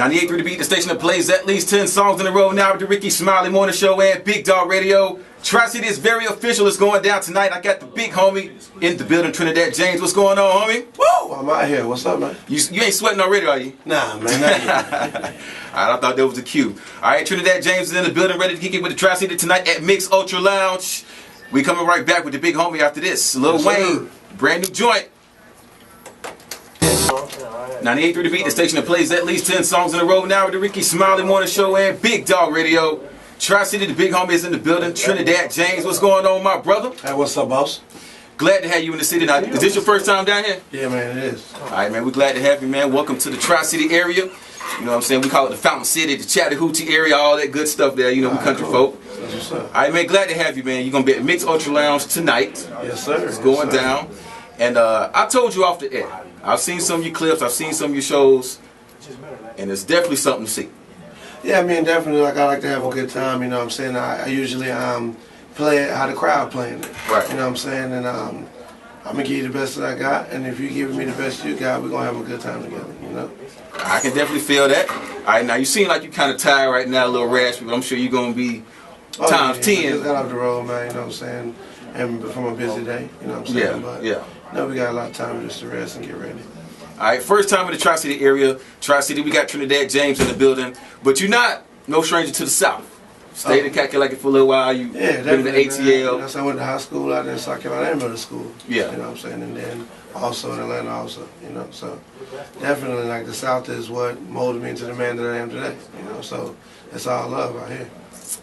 98.3 The Beat, the station that plays at least 10 songs in a row now with the Ricky Smiley Morning Show and Big Dog Radio. Tri-City is very official. It's going down tonight. I got the big homie in the building, Trinidad James. What's going on, homie? Woo! I'm out here. What's up, man? You ain't sweating already, are you? Nah, man. Not yet. Alright, I thought that was a cue. Alright, Trinidad James is in the building, ready to kick it with the Tri-City tonight at Mix Ultra Lounge. We coming right back with the big homie after this. Lil Wayne, brand new joint. 98.3 The Beat, the station that plays at least 10 songs in a row now with the Ricky Smiley Morning Show and Big Dog Radio. Tri-City, the big homie is in the building. Trinidad James, what's going on, my brother? Hey, what's up, boss? Glad to have you in the city now. Is this your first time down here? Yeah, man, it is. Alright, man, we're glad to have you, man. Welcome to the Tri-City area. You know what I'm saying? We call it the Fountain City, the Chattahoochee area, all that good stuff there. You know, we country folk. That's what's up. Alright, man, glad to have you, man. You're going to be at Mix Ultra Lounge tonight. Yes, sir. It's going down. And I told you off the air, I've seen some of your clips, I've seen some of your shows, and it's definitely something to see. Yeah, I mean, definitely, like, I like to have a good time, you know what I'm saying? I usually play it how the crowd playing it. Right. You know what I'm saying? And I'm going to give you the best that I got, and if you're giving me the best you got, we're going to have a good time together, you know? I can definitely feel that. Alright, now you seem like you're kind of tired right now, a little raspy, but I'm sure you're going to be times 10. I just got off the road, man, you know what I'm saying? And from a busy day, you know what I'm saying? But, no, we got a lot of time just to rest and get ready. Alright, first time in the Tri-City area. Tri-City, we got Trinidad James in the building. But you're not no stranger to the South. Stayed in Kakalaki for a little while. You been in the ATL. You know, so I went to high school out there in South Carolina, middle school. Yeah. You know what I'm saying? And then also in Atlanta also, you know. So definitely, like, the South is what molded me into the man that I am today. You know, so it's all love out here.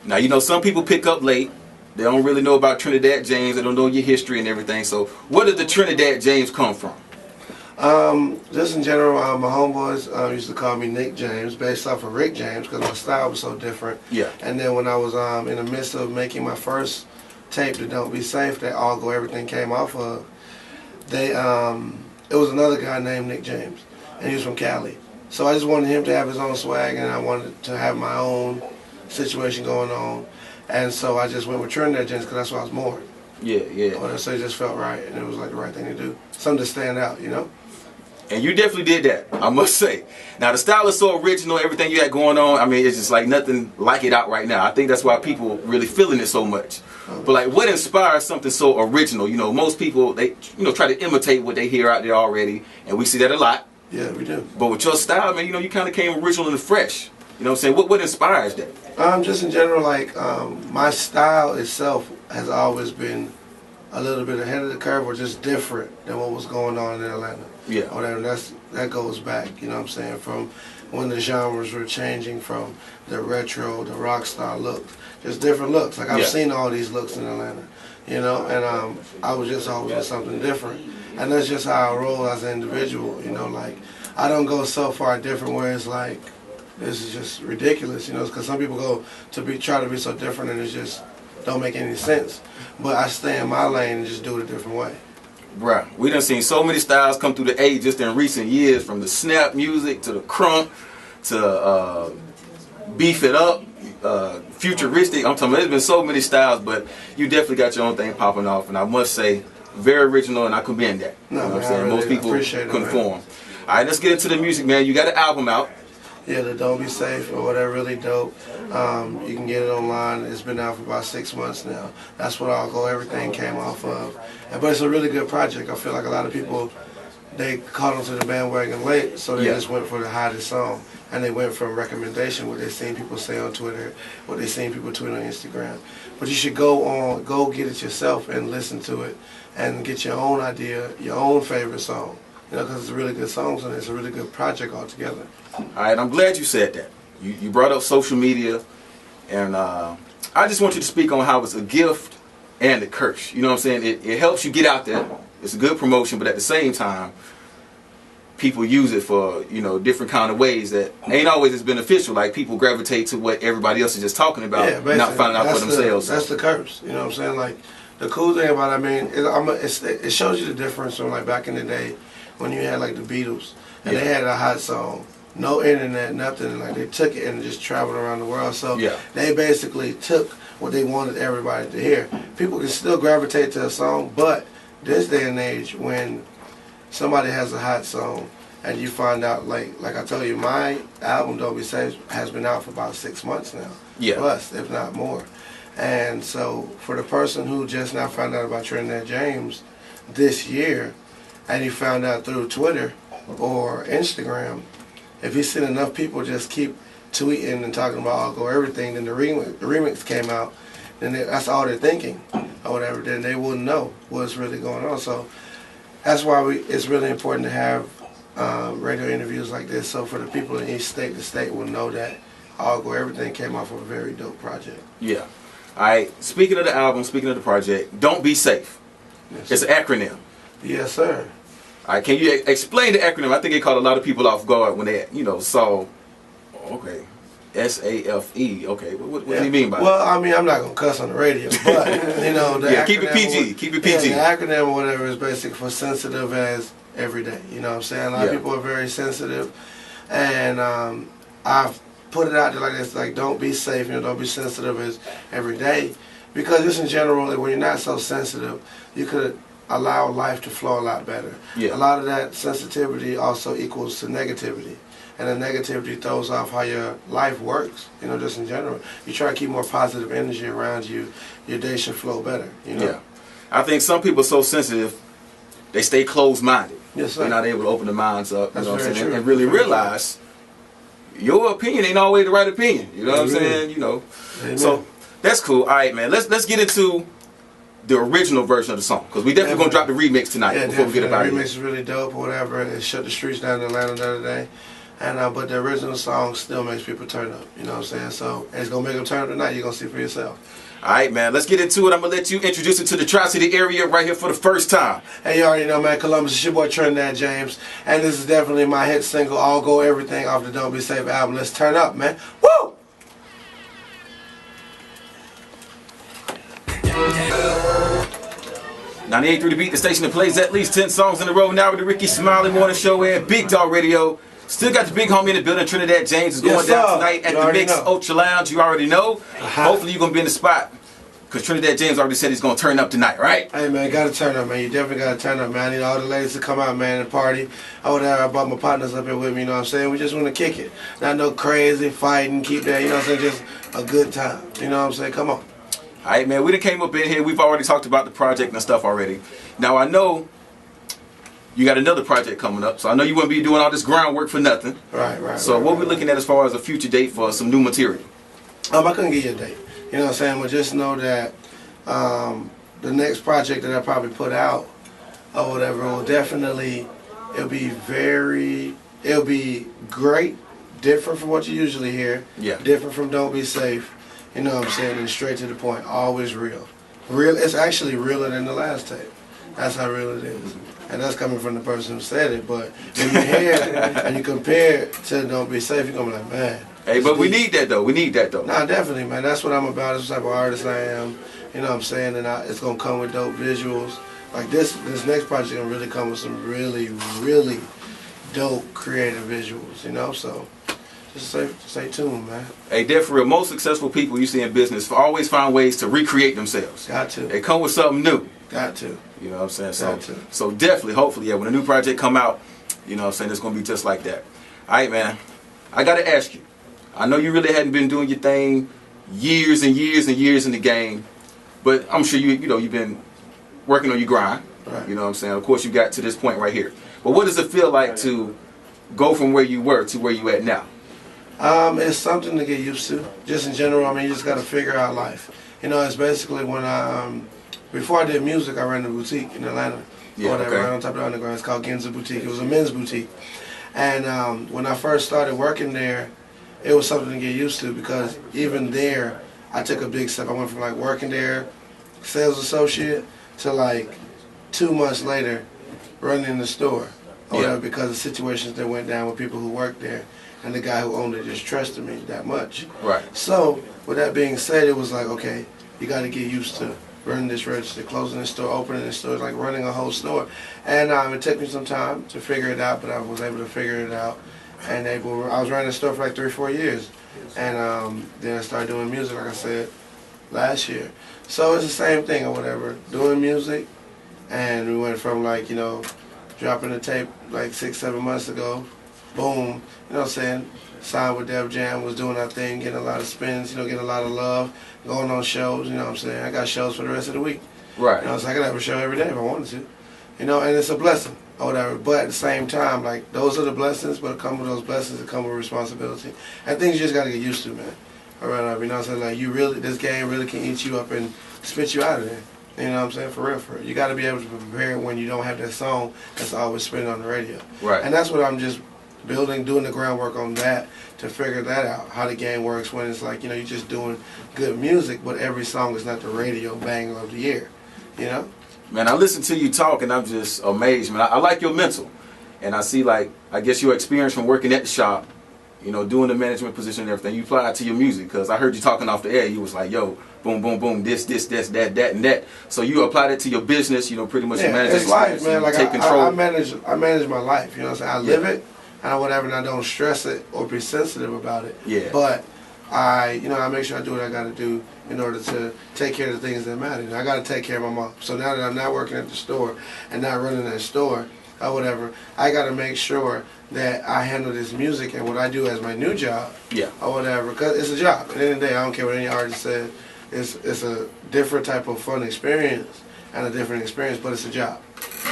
Now, you know, some people pick up late. They don't really know about Trinidad James. They don't know your history and everything. So where did the Trinidad James come from? Just in general, my homeboys used to call me Nick James, based off of Rick James, because my style was so different. Yeah. And then when I was in the midst of making my first tape, the Don't Be Safe, that All Go Everything came off of, it was another guy named Nick James, and he was from Cali. So I just wanted him to have his own swag, and I wanted to have my own situation going on. And so I just went with Trinidad James, because that's where I was born. Yeah, yeah. So it just felt right, and it was like the right thing to do. Something to stand out, you know? And you definitely did that, I must say. Now, the style is so original, everything you had going on, I mean, it's just like nothing like it out right now. I think that's why people really feeling it so much. But, like, what inspires something so original? You know, most people, they, you know, try to imitate what they hear out there already, and we see that a lot. Yeah, we do. But with your style, man, you know, you kind of came original and fresh. You know what I'm saying? What inspires that? Just in general, like, my style itself has always been a little bit ahead of the curve or just different than what was going on in Atlanta. Yeah. Or that goes back, you know what I'm saying, from when the genres were changing from the retro, the rock star look, just different looks. Like, I've seen all these looks in Atlanta, you know, and I was just always doing something different. And that's just how I roll as an individual, you know, like, I don't go so far different where it's like, this is just ridiculous, you know, because some people go to try to be so different and it just don't make any sense. But I stay in my lane and just do it a different way. Right. We done seen so many styles come through the age just in recent years, from the snap music to the crunk to beef it up, futuristic. I'm talking about, there's been so many styles, but you definitely got your own thing popping off, and I must say, very original, and I commend that. No, you know what I'm saying? Really most people conform. All right, let's get into the music, man. You got an album out. Yeah, the Don't Be Safe or whatever, really dope. You can get it online. It's been out for about 6 months now. That's what All Go Everything came off of. But it's a really good project. I feel like a lot of people, they caught onto the bandwagon late, so they just went for the hottest song. And they went from recommendation, what they've seen people say on Twitter, what they've seen people tweet on Instagram. But you should go get it yourself and listen to it and get your own idea, your own favorite song. You know, because it's a really good song and it's a really good project altogether. All right, I'm glad you said that. You brought up social media, and I just want you to speak on how it's a gift and a curse. You know what I'm saying? It helps you get out there. It's a good promotion, but at the same time, people use it for, you know, different kind of ways that ain't always as beneficial. Like, people gravitate to what everybody else is just talking about, not finding out for themselves. That's the curse. You know what I'm saying? Like, the cool thing about it, I mean, it shows you the difference from, like, back in the day when you had, like, the Beatles, and they had a hot song. No internet, nothing. Like, they took it and just traveled around the world. So they basically took what they wanted everybody to hear. People can still gravitate to a song, but this day and age, when somebody has a hot song, and you find out, like I told you, my album Don't Be Safe has been out for about 6 months now, plus, if not more. And so for the person who just now found out about Trinidad James this year, and he found out through Twitter or Instagram, if he's seen enough people just keep tweeting and talking about I'll Go Everything, then the remix came out, then that's all they're thinking or whatever, then they wouldn't know what's really going on. So that's why it's really important to have radio interviews like this, so for the people in each state, the state will know that I'll Go Everything came off of a very dope project. Yeah. All right. Speaking of the album, speaking of the project, Don't Be Safe. Yes, it's an acronym. Yes, sir. All right. Can you explain the acronym? I think it caught a lot of people off guard when they, saw, okay, SAFE. Okay. What do you mean by that? Well, I mean, I'm not gonna cuss on the radio, but the yeah, keep it PG. Keep it PG. Yeah, the acronym or whatever is basic for sensitive as every day. You know what I'm saying? A lot of people are very sensitive, and I've put it out there like this, like don't be safe, don't be sensitive as every day, because just in general, when you're not so sensitive, you could allow life to flow a lot better. Yeah. A lot of that sensitivity also equals to negativity, and the negativity throws off how your life works. Just in general, you try to keep more positive energy around you, your day should flow better. Yeah, I think some people are so sensitive, they stay closed-minded. Yes, sir. They're not able to open their minds up, That's very true. And really realize your opinion ain't always the right opinion. You know what I'm saying? Amen. So that's cool. All right, man. Let's get into the original version of the song, because we definitely gonna drop the remix tonight before we get about it. The remix is really dope or whatever. It shut the streets down in Atlanta the other day, and but the original song still makes people turn up. You know what I'm saying? So it's gonna make them turn up tonight. You're gonna see for yourself. All right, man. Let's get into it. I'm gonna let you introduce it to the Tri-City area right here for the first time. Hey, you already know, man. Columbus, it's your boy Trinidad James, and this is definitely my hit single, "I'll Go Everything" off the Don't Be Safe album. Let's turn up, man. Woo! 98.3 The Beat, the station that plays at least 10 songs in a row. Now with the Ricky Smiley Morning Show and Big Dog Radio. Still got the big homie in the building. Trinidad James is going down tonight at the Mix Ultra Lounge. You already know. Hopefully you're going to be in the spot, because Trinidad James already said he's going to turn up tonight, right? Hey, man, got to turn up, man. You definitely got to turn up, man. I need all the ladies to come out, man, and party. I brought my partners up here with me, you know what I'm saying? We just want to kick it. Not no crazy fighting, keep that, you know what I'm saying? Just a good time. You know what I'm saying? Come on. All right, man. We done came up in here. We've already talked about the project and stuff already. Now, I know you got another project coming up, so I know you wouldn't be doing all this groundwork for nothing. Right. So what we're looking at as far as a future date for some new material? I couldn't give you a date. You know what I'm saying? But just know that the next project that I probably put out or whatever will definitely, it'll be great, different from what you usually hear. Yeah. Different from Don't Be Safe. You know what I'm saying? And straight to the point. Always real. It's actually realer than the last tape. That's how real it is. And that's coming from the person who said it. But when you hear it and you compare it to Don't Be Safe, you're going to be like, man. Hey, but we need that, though. We need that, though. Nah, definitely, man. That's what I'm about. That's the type of artist I am. You know what I'm saying? And it's going to come with dope visuals. Like this next project is going to really come with some really, really dope creative visuals, So just stay tuned, man. Hey, Def, for real, most successful people you see in business always find ways to recreate themselves. Got to. They come with something new. Got to. You know what I'm saying? So definitely, hopefully, when a new project come out, you know what I'm saying, it's going to be just like that. All right, man. I got to ask you. I know you really hadn't been doing your thing years and years and years in the game, but I'm sure you've been working on your grind. Right. You know what I'm saying? Of course, you got to this point right here. But what does it feel like to go from where you were to where you at now? It's something to get used to. Just in general, I mean, you just got to figure out life. It's basically when before I did music, I ran a boutique in Atlanta. Yeah, right on top of the underground. It's called Ginza Boutique. It was a men's boutique. And when I first started working there, it was something to get used to, because even there, I took a big step. I went from like working there, sales associate, to like 2 months later, running the store. Because of situations that went down with people who worked there. And the guy who owned it just trusted me that much. Right. So, with that being said, it was like, okay, you got to get used to running this register, closing this store, opening this store, like running a whole store. And it took me some time to figure it out, but I was able to figure it out. And I was running the store for like 3 or 4 years. And then I started doing music, like I said, last year. So it's the same thing or whatever, doing music. And we went from like, dropping the tape like 6-7 months ago. Boom, you know what I'm saying? Signed with Def Jam, was doing our thing, getting a lot of spins, you know, getting a lot of love, going on shows, you know what I'm saying? I got shows for the rest of the week. Right. You know, so I could have a show every day if I wanted to. You know, and it's a blessing or whatever. But at the same time, like, those are the blessings, but come with those blessings that come with responsibility. And things you just got to get used to, man. All right, you know what I'm saying? Like, you really, this game really can eat you up and spit you out of there. You know what I'm saying? For real, for real. You got to be able to prepare when you don't have that song that's always spinning on the radio. Right. And that's what I'm just building, doing the groundwork on that to figure that out, how the game works when it's like, you know, you're just doing good music, but every song is not the radio banger of the year, you know? Man, I listen to you talk and I'm just amazed, man. I like your mental. And I see, like, I guess your experience from working at the shop, you know, doing the management position and everything, you apply it to your music. Because I heard you talking off the air, you was like, yo, boom, boom, boom, this, that, and that. So you applied it to your business, you know, pretty much. Yeah, manage it's life, man. Like, take control. I manage my life, you know what I'm saying? I live it, and whatever, and I don't stress it or be sensitive about it. Yeah. But I make sure I do what I got to do in order to take care of the things that matter. And I got to take care of my mom. So now that I'm not working at the store and not running that store or whatever, I got to make sure that I handle this music and what I do as my new job or whatever. Because it's a job. At the end of the day, I don't care what any artist said. It's a different type of fun experience and a different experience, but it's a job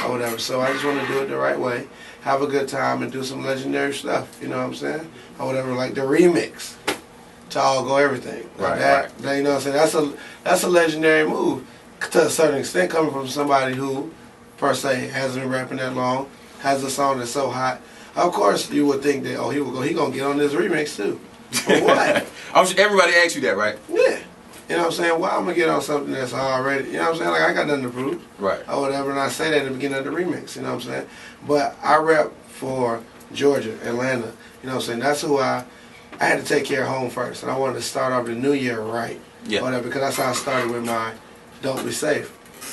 or whatever. So I just want to do it the right way, have a good time, and do some legendary stuff. You know what I'm saying? Or whatever, like the remix to All Go Everything. Like that, you know what I'm saying? That's a legendary move to a certain extent, coming from somebody who, per se, hasn't been rapping that long, has a song that's so hot. Of course, you would think that, oh, he gonna get on this remix too. But what? Everybody asks you that, right? Yeah. You know what I'm saying? Why I'm gonna get on something that's already, you know what I'm saying? Like, I got nothing to prove. Right. Or whatever, and I say that at the beginning of the remix, you know what I'm saying? But I rap for Georgia, Atlanta, you know what I'm saying? That's who I had to take care of home first, and I wanted to start off the new year right. Yeah. Whatever, because that's how I started with my Don't Be Safe.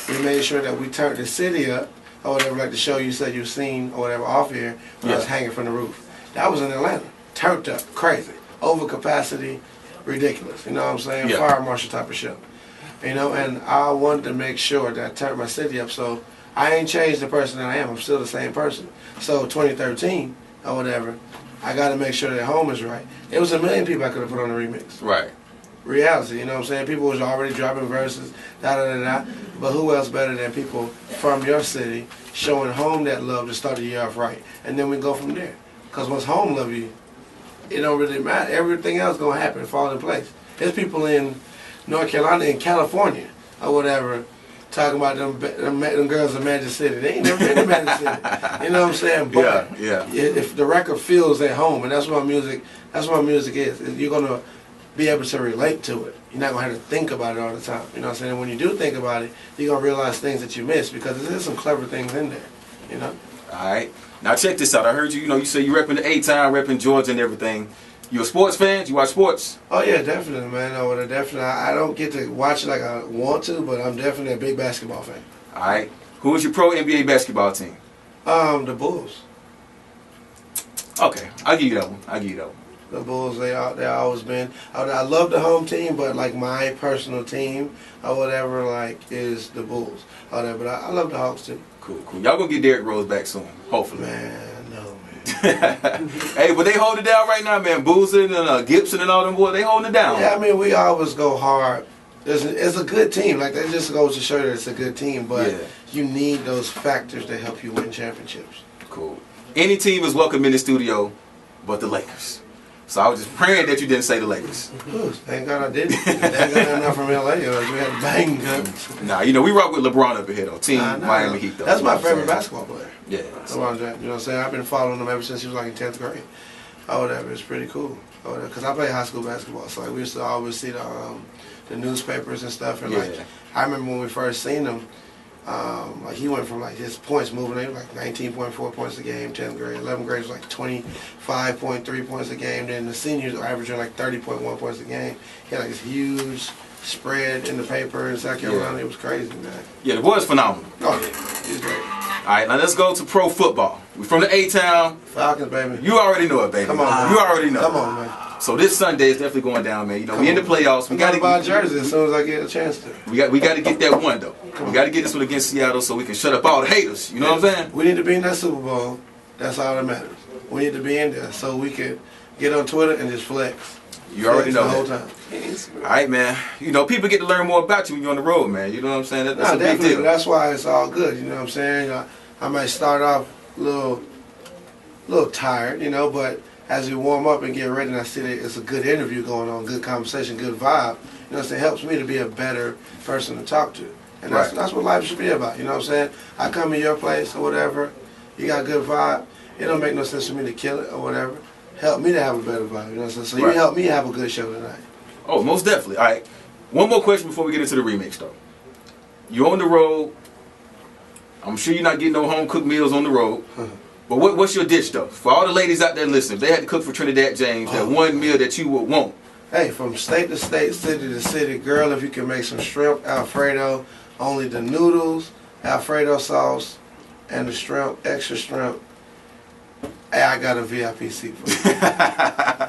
We made sure that we turned the city up, or whatever, like the show you said you've seen, or whatever, off here, when I was hanging from the roof. That was in Atlanta. Turned up, crazy. Over capacity, ridiculous. You know what I'm saying? Yeah. Fire marshal type of show. You know, and I wanted to make sure that I turned my city up, so I ain't changed the person that I am. I'm still the same person. So 2013, or whatever, I got to make sure that home is right. It was a million people I could have put on the remix. Right. Reality, you know what I'm saying? People was already dropping verses, da-da-da-da. But who else better than people from your city showing home that love to start the year off right? And then we go from there. Because once home love you, it don't really matter. Everything else going to happen, fall in place. There's people in North Carolina, in California, or whatever, talking about them girls in Magic City. They ain't never been to Magic City. You know what I'm saying? But if the record feels at home, and that's what music is. You're going to be able to relate to it. You're not going to have to think about it all the time. You know what I'm saying? And when you do think about it, you're going to realize things that you miss, because there's some clever things in there, you know? All right. Now check this out. I heard you say you repping the A-Town, repping Georgia and everything. You a sports fan? You watch sports? Oh yeah, definitely, man. I don't get to watch it like I want to, but I'm definitely a big basketball fan. All right. Who is your pro NBA basketball team? The Bulls. Okay, I'll give you that one. The Bulls, they always been. I love the home team, but like my personal team or whatever, like, is the Bulls. But I love the Hawks too. Cool. Y'all gonna get Derrick Rose back soon, hopefully. Man, no, man. Hey, but they hold it down right now, man. Boozin and Gibson and all them boys, they holding it down. Yeah, I mean, we always go hard. It's a good team. Like, that just goes to show that it's a good team, but you need those factors to help you win championships. Cool. Any team is welcome in the studio but the Lakers. So I was just praying that you didn't say the Lakers. Ooh, thank God I didn't. Thank God I'm not from LA. We had bang guns. Nah, we rock with LeBron up here though. Team Miami Heat though. That's my favorite basketball player. Yeah. LeBron James. You know what I'm saying? I've been following him ever since he was like in 10th grade. Oh, whatever. It's pretty cool. Because I played high school basketball, so like, we used to always see the newspapers and stuff. And like, I remember when we first seen him. Like, he went from like his points moving in like 19.4 points a game, 10th grade, 11th grade was like 25.3 points a game. Then the seniors were averaging like 30.1 points a game. He had like this huge spread in the paper in South Carolina. It was crazy, man. Yeah, the boy's phenomenal. Oh yeah, he's great. All right, now let's go to pro football. We're from the A-Town. Falcons, baby. You already know it, baby. Come on, man. You already know. Come on, man. So this Sunday is definitely going down, man. You know, we in the playoffs. We got to buy a jersey as soon as I get a chance to. We got to get that one though. We got to get this one against Seattle so we can shut up all the haters. You know what I'm saying? We need to be in that Super Bowl. That's all that matters. We need to be in there so we can get on Twitter and just flex. You already know the whole that. time. All right, man. You know, people get to learn more about you when you're on the road, man. You know what I'm saying? That's a big deal. That's why it's all good. You know what I'm saying? I might start off a little tired, you know, but as we warm up and get ready, and I see that it's a good interview going on, good conversation, good vibe. You know what I'm saying? It helps me to be a better person to talk to, and that's what life should be about. You know what I'm saying? I come to your place or whatever, you got a good vibe. It don't make no sense for me to kill it or whatever. Help me to have a better vibe. You know what I'm saying? So you help me have a good show tonight. Oh, most definitely. All right. One more question before we get into the remix, though. You're on the road. I'm sure you're not getting no home cooked meals on the road. But what's your dish, though? For all the ladies out there listening, if they had to cook for Trinidad James, that one meal that you would want. Hey, from state to state, city to city, girl, if you can make some shrimp Alfredo, only the noodles, Alfredo sauce, and the shrimp, extra shrimp. Hey, I got a VIP seat for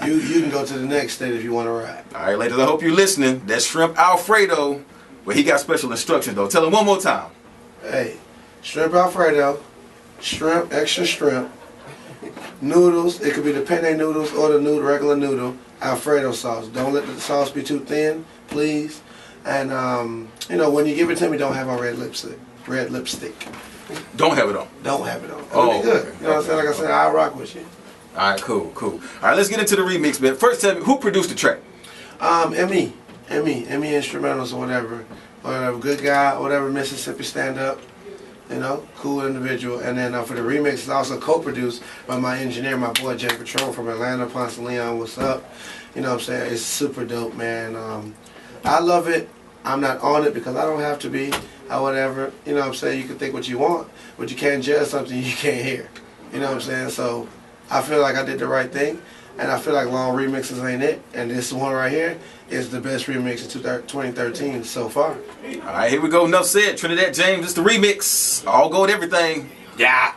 you. You can go to the next state if you want to ride. All right, ladies, I hope you're listening. That shrimp Alfredo, well, he got special instructions, though. Tell him one more time. Hey, shrimp Alfredo, shrimp, extra shrimp, noodles. It could be the penne noodles or the regular noodle, Alfredo sauce. Don't let the sauce be too thin, please. And, you know, when you give it to me, don't have on red lipstick. Don't have it on. Don't have it on. It'll be good. You know what I'm saying? Like I said, I'll rock with you. All right, cool. All right, let's get into the remix, man. First, tell me, who produced the track? ME Instrumentals or whatever. Good guy, whatever, Mississippi stand-up. You know, cool individual. And then for the remix, it's also co-produced by my engineer, my boy Jay Patron from Atlanta, Ponce Leon. What's up? You know what I'm saying? It's super dope, man. I love it. I'm not on it because I don't have to be or whatever. You know what I'm saying? You can think what you want, but you can't judge something you can't hear. You know what I'm saying? So I feel like I did the right thing, and I feel like long remixes ain't it. And this one right here is the best remix of 2013 so far. All right, here we go. Enough said. Trinidad James, it's the remix. All gold everything. Yeah.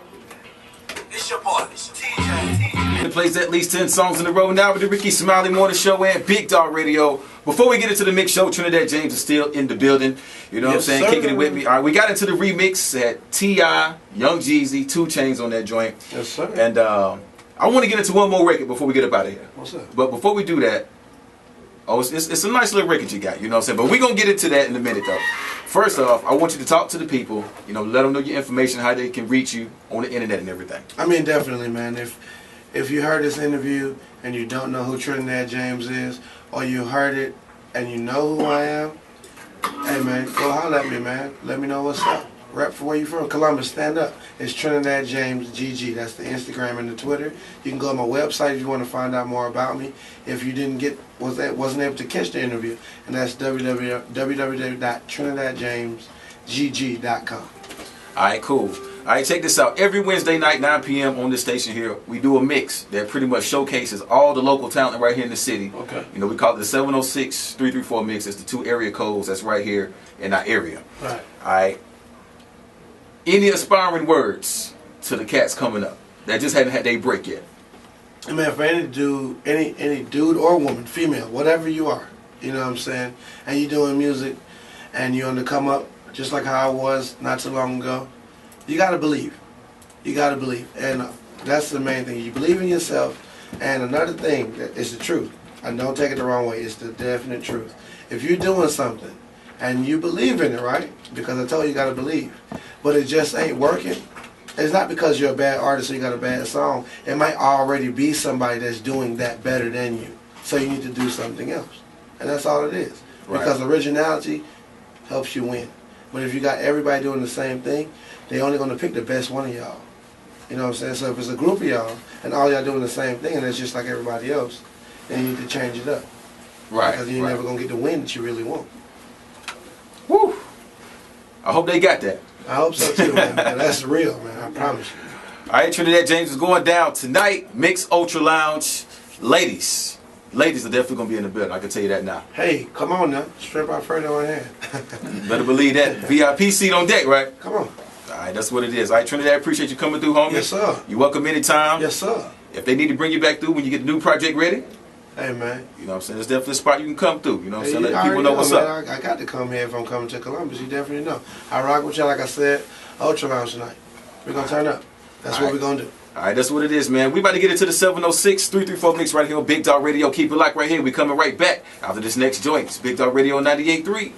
It's your boy, it's t.ug. It plays at least 10 songs in a row now with the Ricky Smiley Morning Show and Big Dog Radio. Before we get into the mix show, Trinidad James is still in the building. You know what I'm saying? Sir. Kicking it with me. All right, we got into the remix at T.I., Young Jeezy, 2 Chainz on that joint. Yes, sir. And I want to get into one more record before we get up out of here. What's up? But before we do that, it's a nice little record you got, you know what I'm saying? But we're going to get into that in a minute, though. First off, I want you to talk to the people, you know, let them know your information, how they can reach you on the internet and everything. I mean, definitely, man. If you heard this interview and you don't know who Trinidad James is, or you heard it and you know who I am, hey, man, go holler at me, man. Let me know what's up. Rep for where you from. Columbus, stand up. It's Trinidad James GG. That's the Instagram and the Twitter. You can go to my website if you want to find out more about me. If you wasn't able to catch the interview, and that's www.trinidadjamesgg.com. All right, cool. All right, check this out. Every Wednesday night, 9 p.m. on this station here, we do a mix that pretty much showcases all the local talent right here in the city. Okay. You know, we call it the 706-334 mix. It's the 2 area codes that's right here in our area. Right. All right. Any aspiring words to the cats coming up that just hadn't had their break yet? I mean, for any dude or woman, female, whatever you are, you know what I'm saying, and you're doing music and you're on the come up, just like how I was not too long ago, you got to believe. You got to believe. And that's the main thing. You believe in yourself. And another thing, it's the truth. And don't take it the wrong way. It's the definite truth. If you're doing something and you believe in it, right? Because I told you got to believe. But it just ain't working. It's not because you're a bad artist or you got a bad song. It might already be somebody that's doing that better than you. So you need to do something else. And that's all it is. Right. Because originality helps you win. But if you got everybody doing the same thing, they're only going to pick the best one of y'all. You know what I'm saying? So if it's a group of y'all and all y'all doing the same thing and it's just like everybody else, then you need to change it up. Right. Because you're never going to get the win that you really want. Woo! I hope they got that. I hope so too, man. That's real, man. I promise you. All right, Trinidad James is going down tonight. Mix Ultra Lounge. Ladies are definitely going to be in the building. I can tell you that now. Hey, come on now. Strip Alfredo in hand. Better believe that. VIP seat on deck, right? Come on. All right, that's what it is. All right, Trinidad, appreciate you coming through, homie. Yes, sir. You're welcome anytime. Yes, sir. If they need to bring you back through when you get the new project ready, Hey, man. You know what I'm saying? It's definitely a spot you can come through. You know what I'm saying? You Let people know what's man. up. I got to come here if I'm coming to Columbus. You definitely know. I rock with y'all, like I said, Ultra Lounge tonight. We're going to turn up. That's what we're going to do. All right, that's what it is, man. We about to get into the 706-334 mix right here on Big Dog Radio. Keep it locked right here. We coming right back after this next joint. It's Big Dog Radio 98.3.